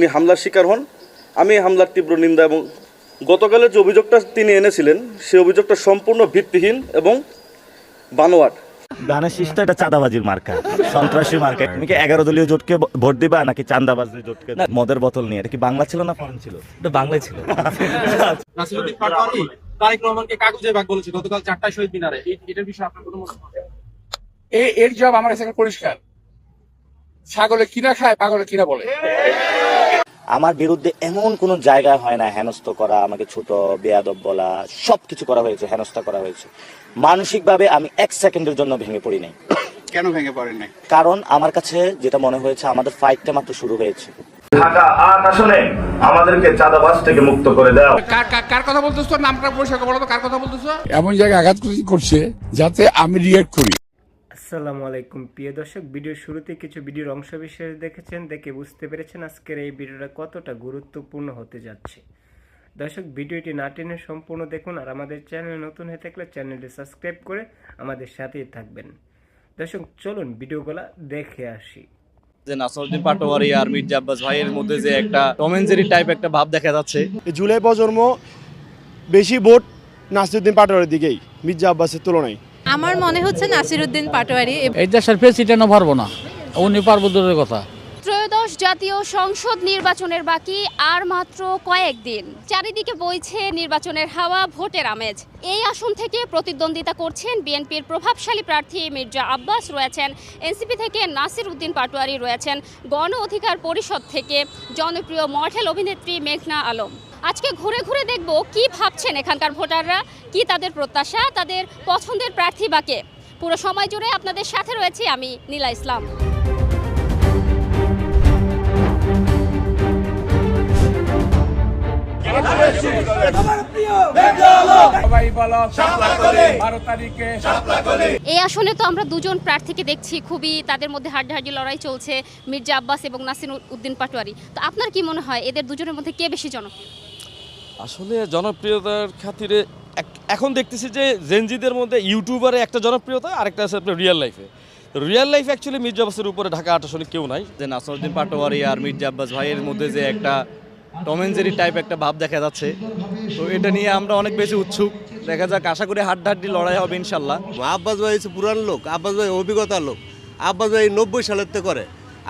উনি হামলার শিকার হন। আমি এই হামলার তীব্র নিন্দা এবং গতকালের যে অভিযোগটা তিনি এনেছিলেন সেই অভিযোগটা সম্পূর্ণ ভিত্তিহীন এবং বানোয়াট। ধানের শীষটা এটা চাঁদাবাজির মার্কা, সন্ত্রাসী মার্কা। তুমি কি 11 দলীয় জোটকে ভোট দিবা নাকি চাঁদাবাজদের জোটকে? মদের বোতল নিয়ে, এটা কি বাংলা ছিল না ফরেন ছিল? এটা বাংলায় ছিল। নাসিরউদ্দিন পাটোয়ারি তারেক রহমানকে কাগজে ভাগ বলেছে গতকাল 4টায় শহীদ মিনারে। এটার বিষয়ে আপনার কোনো মতামত? এর জবাব আমার কাছে পরিষ্কার, ছাগলে কিনা খায় পাগলে কিনা বলে। আমার বিরুদ্ধে এমন কোন জায়গা হয় না হেনস্থ করা, আমাকে ছোট বেয়াদব বলা, সবকিছু করা হয়েছে, হেনস্থা করা হয়েছে। মানসিকভাবে আমি 1 সেকেন্ডের জন্য ভেঙে পড়ি নাই। কেন ভেঙে পড়েন নাই? কারণ আমার কাছে যেটা মনে হয়েছে আমাদের ফাইটটা মাত্র শুরু হয়েছে। ঢাকা 8 আসনে আমাদেরকে চাঁদাবাজ থেকে মুক্ত করে দাও। কার কথা বলতেছো? নামটা পরিষ্কার বলো তো, কার কথা বলতেছো? এমন জায়গায় আঘাত করছে যাতে আমি রিয়েক্ট করি। আসসালামু আলাইকুম প্রিয় দর্শক, ভিডিওর শুরুতে কিছু ভিডিওর অংশ বিশেষ দেখেছেন, দেখে বুঝতে পেরেছেন আজকের এই ভিডিওটা কতটা গুরুত্বপূর্ণ হতে যাচ্ছে। দর্শক, ভিডিওটি না টেনে সম্পূর্ণ দেখুন, আর আমাদের চ্যানেলে নতুন হয়ে থাকলে চ্যানেলটি সাবস্ক্রাইব করে আমাদের সাথেই থাকবেন। দর্শক চলুন ভিডিওগুলো দেখে আসি। যে নাসিরউদ্দিন পাটোয়ারি আর মির্জা আব্বাস ভাইয়ের মধ্যে যে একটা টম এন্ড জেরি টাইপ একটা ভাব দেখা যাচ্ছে। জুলাই প্রজন্ম বেশি ভোট নাসিরউদ্দিন পাটোয়ারির দিকেই মির্জা আব্বাসের তুলনায়। আমার মনে হচ্ছে নাসিরউদ্দিন পাটোয়ারি। এই দেশের প্রেসিডেন্টও পারবো না, উনি পারবো দূরের কথা। ত্রয়োদশ জাতীয় সংসদ নির্বাচনের বাকি আর মাত্র কয়েকদিন। চারিদিকে বইছে নির্বাচনের হাওয়া, ভোটের আমেজ। এই আসন থেকে প্রতিদ্বন্দ্বিতা করছেন বিএনপির প্রভাবশালী প্রার্থী মির্জা আব্বাস রয়েছেন, এনসিপি থেকে নাসিরউদ্দিন পাটোয়ারি রয়েছেন, গণ অধিকার পরিষদ থেকে জনপ্রিয় মডেল অভিনেত্রী মেঘনা আলম। আজকে ঘুরে ঘুরে দেখব কি ভাবছেন এখানকার ভোটাররা, কি তাদের প্রত্যাশা, তাদের পছন্দের প্রার্থী বাকে। পুরো সময় জুড়ে আপনাদের সাথে রয়েছি আমি নীলা ইসলাম। এই আসনে তো আমরা দুজন প্রার্থীকে দেখছি, খুবই তাদের মধ্যে হাড্ডাহাড্ডি লড়াই চলছে, মির্জা আব্বাস এবং নাসিরউদ্দিন পাটোয়ারি। তো আপনার কি মনে হয় এদের দুজনের মধ্যে কে বেশি জনপ্রিয়? আসলে জনপ্রিয়তার খাতিরে এখন দেখতেছি যে জেনজিদের মধ্যে ইউটিউবারে একটা জনপ্রিয়তা, আরেকটা আছে আপনার রিয়েল লাইফে। রিয়েল লাইফ অ্যাকচুয়ালি মির্জা আব্বাসের উপরে ঢাকা 8 আসলে কেউ নাই। যে নাসিরউদ্দিন পাটোয়ারি আর মির্জা আব্বাস ভাইয়ের মধ্যে যে একটা টম এন্ড জেরি টাইপ একটা ভাব দেখা যাচ্ছে, তো এটা নিয়ে আমরা অনেক বেশি উৎসুক। দেখা যাক, আশা করি হাড্ডাহাড্ডি লড়াই হবে ইনশাল্লাহ। আব্বাস ভাই হচ্ছে পুরান লোক, আব্বাস ভাই অভিজ্ঞতার লোক। আব্বাস ভাই 90 সালের থেকে করে।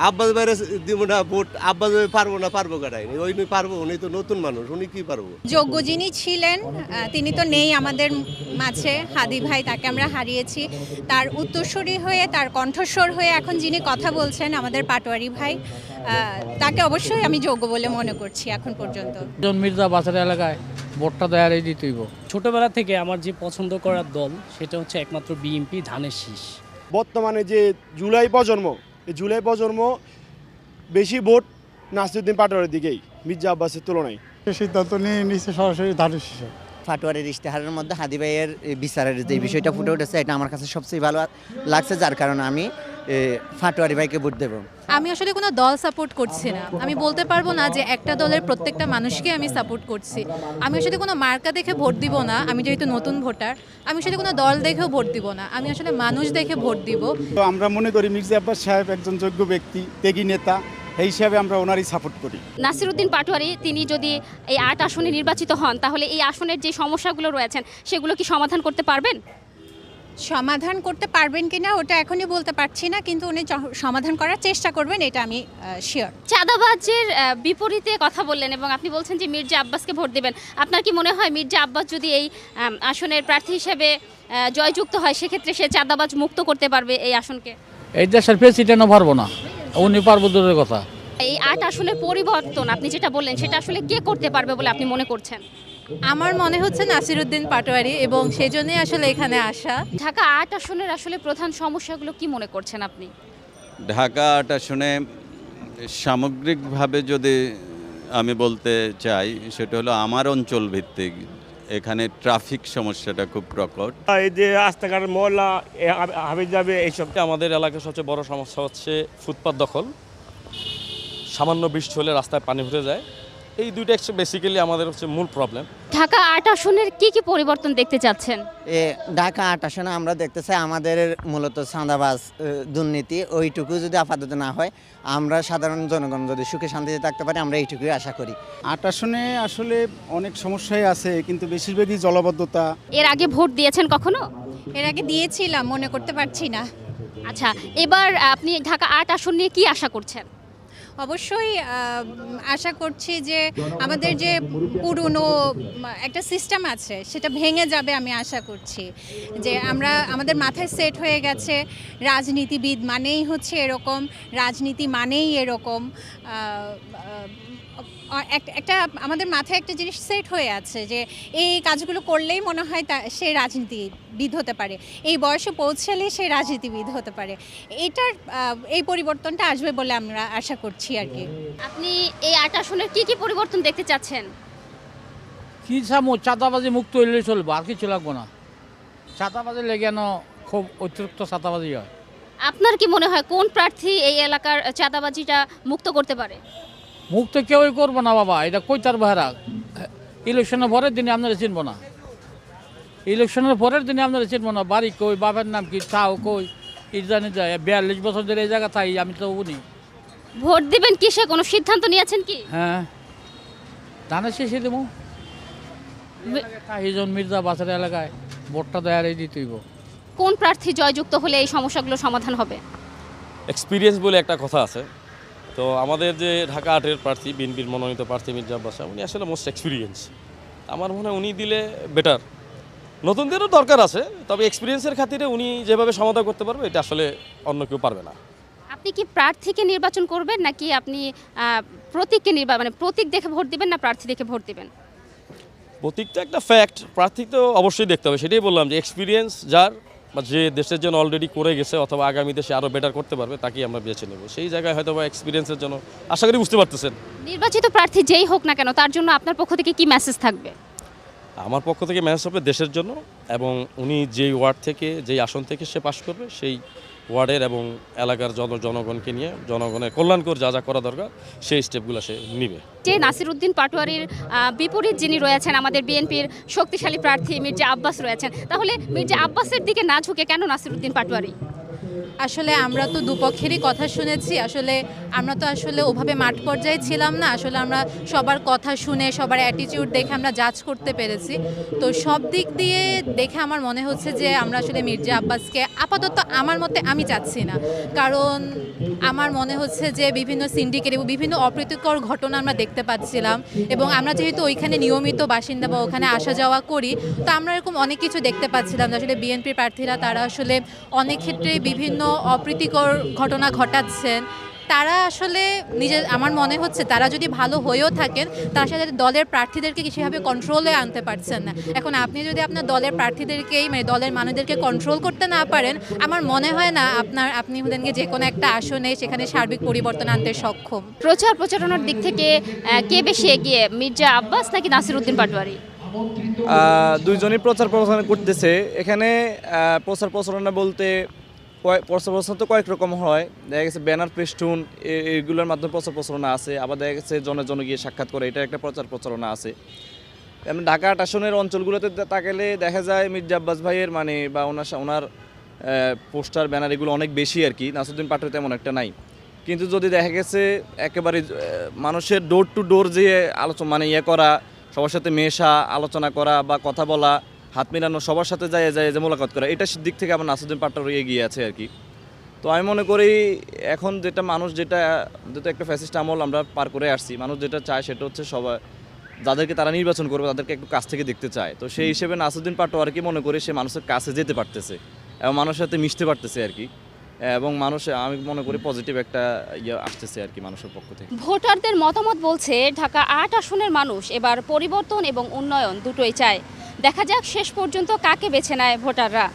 আব্বাস ভাইয়ের দিব না ভোট, আব্বাস ভাই পারবো কাটাই ওই পারবো, উনি তো নতুন মানুষ, উনি কি পারবো? যোগ্য যিনি ছিলেন তিনি তো নেই আমাদের মাঝে, হাদি ভাই, তাকে আমরা হারিয়েছি। তার উত্তরসূরি হয়ে, তার কণ্ঠস্বর হয়ে এখন যিনি কথা বলছেন আমাদের পাটোয়ারি ভাই, তাকে অবশ্যই আমি যোগ্য বলে মনে করছি এখন পর্যন্ত। মির্জা আব্বাসের এলাকায় ভোটটা দেয়ারই দিতেইব। ছোটবেলা থেকে আমার যে পছন্দ করার দল সেটা হচ্ছে একমাত্র বিএনপি, ধানের শীষ। বর্তমানে যে জুলাই প্রজন্ম, এই জুলাই প্রজন্ম বেশি ভোট নাসিরউদ্দিন পাটোয়ারির দিকেই মির্জা আব্বাসের তুলনায়। সিদ্ধান্ত নিয়ে নিচ্ছে সরাসরি ধানের শীষ। পাটোয়ারির ইশতেহারের মধ্যে হাদি ভাইয়ের বিচারের যে বিষয়টা ফুটে উঠেছে, এটা আমার কাছে সবচেয়ে ভালো লাগছে, যার কারণে আমি পাটোয়ারি ভাইকে ভোট দেব। আমি আসলে কোনো দল সাপোর্ট করছি না। আমি বলতে পারবো না যে একটা দলের প্রত্যেকটা মানুষকে আমি সাপোর্ট করছি। আমি আসলে কোনো মার্কা দেখে ভোট দিব না। আমি যেহেতু নতুন ভোটার, আমি আসলে কোনো দল দেখেও ভোট দিব না। আমি আসলে মানুষ দেখে ভোট দিব। তো আমরা মনে করি মির্জা আব্বাস সাহেব একজন যোগ্য ব্যক্তি, ত্যাগী নেতা, এই হিসাবে আমরা ওনারই সাপোর্ট করি। নাসিরউদ্দিন পাটোয়ারি তিনি যদি এই 8 আসনে নির্বাচিত হন, তাহলে এই আসনের যে সমস্যাগুলো রয়েছেন সেগুলো কি সমাধান করতে পারবেন? সমাধান করতে পারবেন কিনা ওটা এখনই বলতে পারছি না, কিন্তু উনি সমাধান করার চেষ্টা করবেন, এটা আমি শিওর। চাঁদাবাজের বিপরীতে কথা বললেন এবং আপনি বলছেন যে মির্জা আব্বাসকে ভোট দেবেন। আপনার কি মনে হয় মির্জা আব্বাস যদি এই আসনের প্রার্থী হিসেবে জয়যুক্ত হয়, সেক্ষেত্রে সে চাঁদাবাজ মুক্ত করতে পারবে এই আসনকে? এই দেশের প্রেসিডেন্টও পারবো না, উনি পারবো দূরের কথা। এই 8 আসনের পরিবর্তন আপনি যেটা বললেন, সেটা আসলে কে করতে পারবে বলে আপনি মনে করছেন? আমার মনে হচ্ছে নাসিরউদ্দিন পাটোয়ারি, এবং সেজন্যই আসলে এখানে আসা। ঢাকা 8 আসনের আসলে প্রধান সমস্যাগুলো কি মনে করছেন আপনি? ঢাকা 8 আসনে সামগ্রিকভাবে যদি আমি বলতে চাই, সেটা হলো আমার অঞ্চল ভিত্তিক। এখানে ট্রাফিক সমস্যাটা খুব প্রকট। এই যে রাস্তাঘাট ময়লা হাবি যাবে এইসব। আমাদের এলাকার সবচেয়ে বড় সমস্যা হচ্ছে ফুটপাত দখল। সামান্য বৃষ্টি হলে রাস্তায় পানি ভরে যায়, এই দুইটা বেসিক্যালি আমাদের হচ্ছে মূল প্রবলেম। ঢাকা ৮ আসনের কি কি পরিবর্তন দেখতে চাচ্ছেন? ঢাকা 8 আসনে আমরা দেখতে চাই আমাদের মূলত চাঁদাবাজ দুর্নীতি ওইটুকু যদি আপাতত না হয়, আমরা সাধারণ জনগণ যদি সুখে শান্তিতে থাকতে পারি, আমরা এইটুকুই আশা করি। 8 আসনে আসলে অনেক সমস্যাই আছে, কিন্তু বেশিরভাগই জলাবদ্ধতা। এর আগে ভোট দিয়েছেন কখনো? এর আগে দিয়েছিলাম, মনে করতে পারছি না। আচ্ছা, এবার আপনি ঢাকা ৮ আসন নিয়ে কি আশা করছেন? অবশ্যই আশা করছি যে আমাদের যে পুরনো একটা সিস্টেম আছে সেটা ভেঙে যাবে, আমি আশা করছি যে আমাদের মাথায় সেট হয়ে গেছে রাজনীতিবিদ মানেই হচ্ছে এরকম, রাজনীতি মানেই এরকম। একটা আমাদের মাথায় একটা জিনিস সেট হয়ে আছে যে এই কাজগুলো করলেই মনে হয় সে রাজনীতিবিদ হতে পারে, এই বয়সে পৌঁছালে সে রাজনীতিবিদ হতে পারে। এই পরিবর্তনটা আসবে বলে আমরা আশা করছি আর কি। আপনি এই ৮ আসনের কি কি পরিবর্তন দেখতে চাচ্ছেন? কি চামো, চাঁদাবাজি মুক্ত হইলে চলবো, আর কিছু লাগবো না। চাঁদাবাজি লেগে খুব অতিরিক্ত চাঁদাবাজি হয়। আপনার কি মনে হয় কোন প্রার্থী এই এলাকার চাঁদাবাজিটা মুক্ত করতে পারে? মুক্ত কেউই করবো না বাবা, এটা কই তার ভাড়া। ইলেকশনের পরের দিনে আপনারা চিনবো না, ইলেকশনের পরের দিনে আপনারা চিনবো না। বাড়ি কই, বাবার নাম কি, তাও কই, এই জানি যায়। 42 বছর ধরে এই জায়গা তাই, আমি তো উনি। ভোট দিবেন কিসে, কোনো সিদ্ধান্ত নিয়েছেন কি? হ্যাঁ, ধানের শেষে দেবো। কাহিজন মির্জা বাসের এলাকায় ভোটটা দেয়ারই দিতেইব। কোন প্রার্থী জয়যুক্ত হলে এই সমস্যাগুলো সমাধান হবে? এক্সপিরিয়েন্স বলে একটা কথা আছে। তো আমাদের যে ঢাকা ৮-এর প্রার্থী, বিএনপির মনোনীত প্রার্থী মির্জা আব্বাস, উনি আসলে মোস্ট এক্সপিরিয়েন্স। আমার মনে হয় উনি দিলে বেটার। নতুনদেরও দরকার আছে, তবে এক্সপিরিয়েন্সের খাতিরে উনি যেভাবে সমাধান করতে পারবে, এটা আসলে অন্য কেউ পারবে না। আপনি কি প্রার্থীকে নির্বাচন করবেন নাকি আপনি প্রতীককে মানে প্রতীক দেখে ভোট দিবেন না প্রার্থী দেখে ভোট দিবেন? প্রতীক তো একটা ফ্যাক্ট, প্রার্থী তো অবশ্যই দেখতে হবে। সেটাই বললাম যে এক্সপিরিয়েন্স যার বা যে দেশের জন্য অলরেডি করে গেছে অথবা আগামী দেশে আরও বেটার করতে পারবে, তাকেই আমরা বেছে নেব। সেই জায়গায় হয়তো বা এক্সপিরিয়েন্সের জন্য আশা করি বুঝতে পারতেছেন। নির্বাচিত প্রার্থী যেই হোক না কেন, তার জন্য আপনার পক্ষ থেকে কি মেসেজ থাকবে? আমার পক্ষ থেকে মেসেজ হবে দেশের জন্য, এবং উনি যেই ওয়ার্ড থেকে, যেই আসন থেকে সে পাশ করবে, সেই ওয়ার্ডের এবং এলাকার জনগণকে নিয়ে জনগণের কল্যাণকর যা যা করা দরকার সেই স্টেপগুলো সে নিবে। যে নাসিরউদ্দিন পাটোয়ারির বিপরীত যিনি রয়েছেন, আমাদের বিএনপির শক্তিশালী প্রার্থী মির্জা আব্বাস রয়েছেন, তাহলে মির্জা আব্বাসের দিকে না ঝুঁকে কেন নাসিরউদ্দিন পাটোয়ারি? আসলে আমরা তো দুপক্ষেরই কথা শুনেছি। আসলে আমরা তো আসলে ওভাবে মাঠ পর্যায়ে ছিলাম না। আসলে আমরা সবার কথা শুনে, সবার অ্যাটিটিউড দেখে আমরা জাজ করতে পেরেছি। তো সব দিক দিয়ে দেখে আমার মনে হচ্ছে যে আমরা আসলে মির্জা আব্বাসকে আপাতত আমার মতে আমি চাচ্ছি না। কারণ আমার মনে হচ্ছে যে বিভিন্ন সিন্ডিকেট এবং বিভিন্ন অপ্রীতিকর ঘটনা আমরা দেখতে পাচ্ছিলাম, এবং আমরা যেহেতু ওইখানে নিয়মিত বাসিন্দা বা ওখানে আসা যাওয়া করি, তো আমরা এরকম অনেক কিছু দেখতে পাচ্ছিলাম যে আসলে বিএনপি প্রার্থীরা তারা আসলে অনেক ক্ষেত্রে বিভিন্ন অপ্রীতিকর ঘটনা ঘটাচ্ছেন। তারা আসলে আমার মনে হচ্ছে তারা যদি ভালো হয়েও থাকেন, তার সাথে দলের প্রার্থীদেরকে সেভাবে কন্ট্রোলে আনতে পারছেন না। এখন আপনি যদি আপনার দলের প্রার্থীদেরকেই, মানে দলের মানুষদেরকে কন্ট্রোল করতে না পারেন, আমার মনে হয় না আপনি হলেন যে কোনো একটা আসনে সেখানে সার্বিক পরিবর্তন আনতে সক্ষম। প্রচারণার দিক থেকে কে বেশি এগিয়ে, মির্জা আব্বাস নাকি নাসিরউদ্দিন পাটোয়ারি? দুইজনই প্রচার প্রচারণা করতেছে। এখানে প্রচার প্রচারণা বলতে প্রচার প্রচারণা তো কয়েক রকম হয়। দেখা গেছে ব্যানার, পেস্টুন, এইগুলোর মাধ্যমে প্রচার প্রচারণা আছে। আবার দেখা গেছে জনে গিয়ে সাক্ষাৎ করে, এটা একটা প্রচার প্রচারণা আছে। এমনি ঢাকা ৮ আসনের অঞ্চলগুলোতে তাকালে দেখা যায় মির্জা আব্বাস ভাইয়ের মানে বা ওনার পোস্টার, ব্যানার এগুলো অনেক বেশি আর কি। নাসিরউদ্দিন পাটোয়ারি তেমন একটা নাই। কিন্তু যদি দেখা গেছে একেবারে মানুষের ডোর টু ডোর যে আলোচনা, মানে করা, সবার সাথে মেশা, আলোচনা করা বা কথা বলা, হাত মেলানো, সবার সাথে যায় যে মোলাকাত করা, এটার দিক থেকে আমার নাসিরউদ্দিন পাটোয়ারি এগিয়ে আছে আর কি। তো আমি মনে করি এখন যেটা মানুষ যেটা একটা ফ্যাসিস্ট আমল আমরা পার করে আসছি, মানুষ যেটা চায় সেটা হচ্ছে সবাই যাদেরকে তারা নির্বাচন করবে তাদেরকে একটু কাছ থেকে দেখতে চায়। তো সেই হিসেবে নাসিরউদ্দিন পাটোয়ারিকে মনে করি সে মানুষের কাছে যেতে পারতেছে এবং মানুষের সাথে মিশতে পারতেছে আর কি, এবং আমি মনে করি পজিটিভ একটা আসতেছে আর কি মানুষের পক্ষ থেকে। ভোটারদের মতামত বলছে ঢাকা ৮ আসনের মানুষ এবার পরিবর্তন এবং উন্নয়ন দুটোই চায়। দেখা যাক শেষ পর্যন্ত কাকে বেছে নেয় ভোটাররা।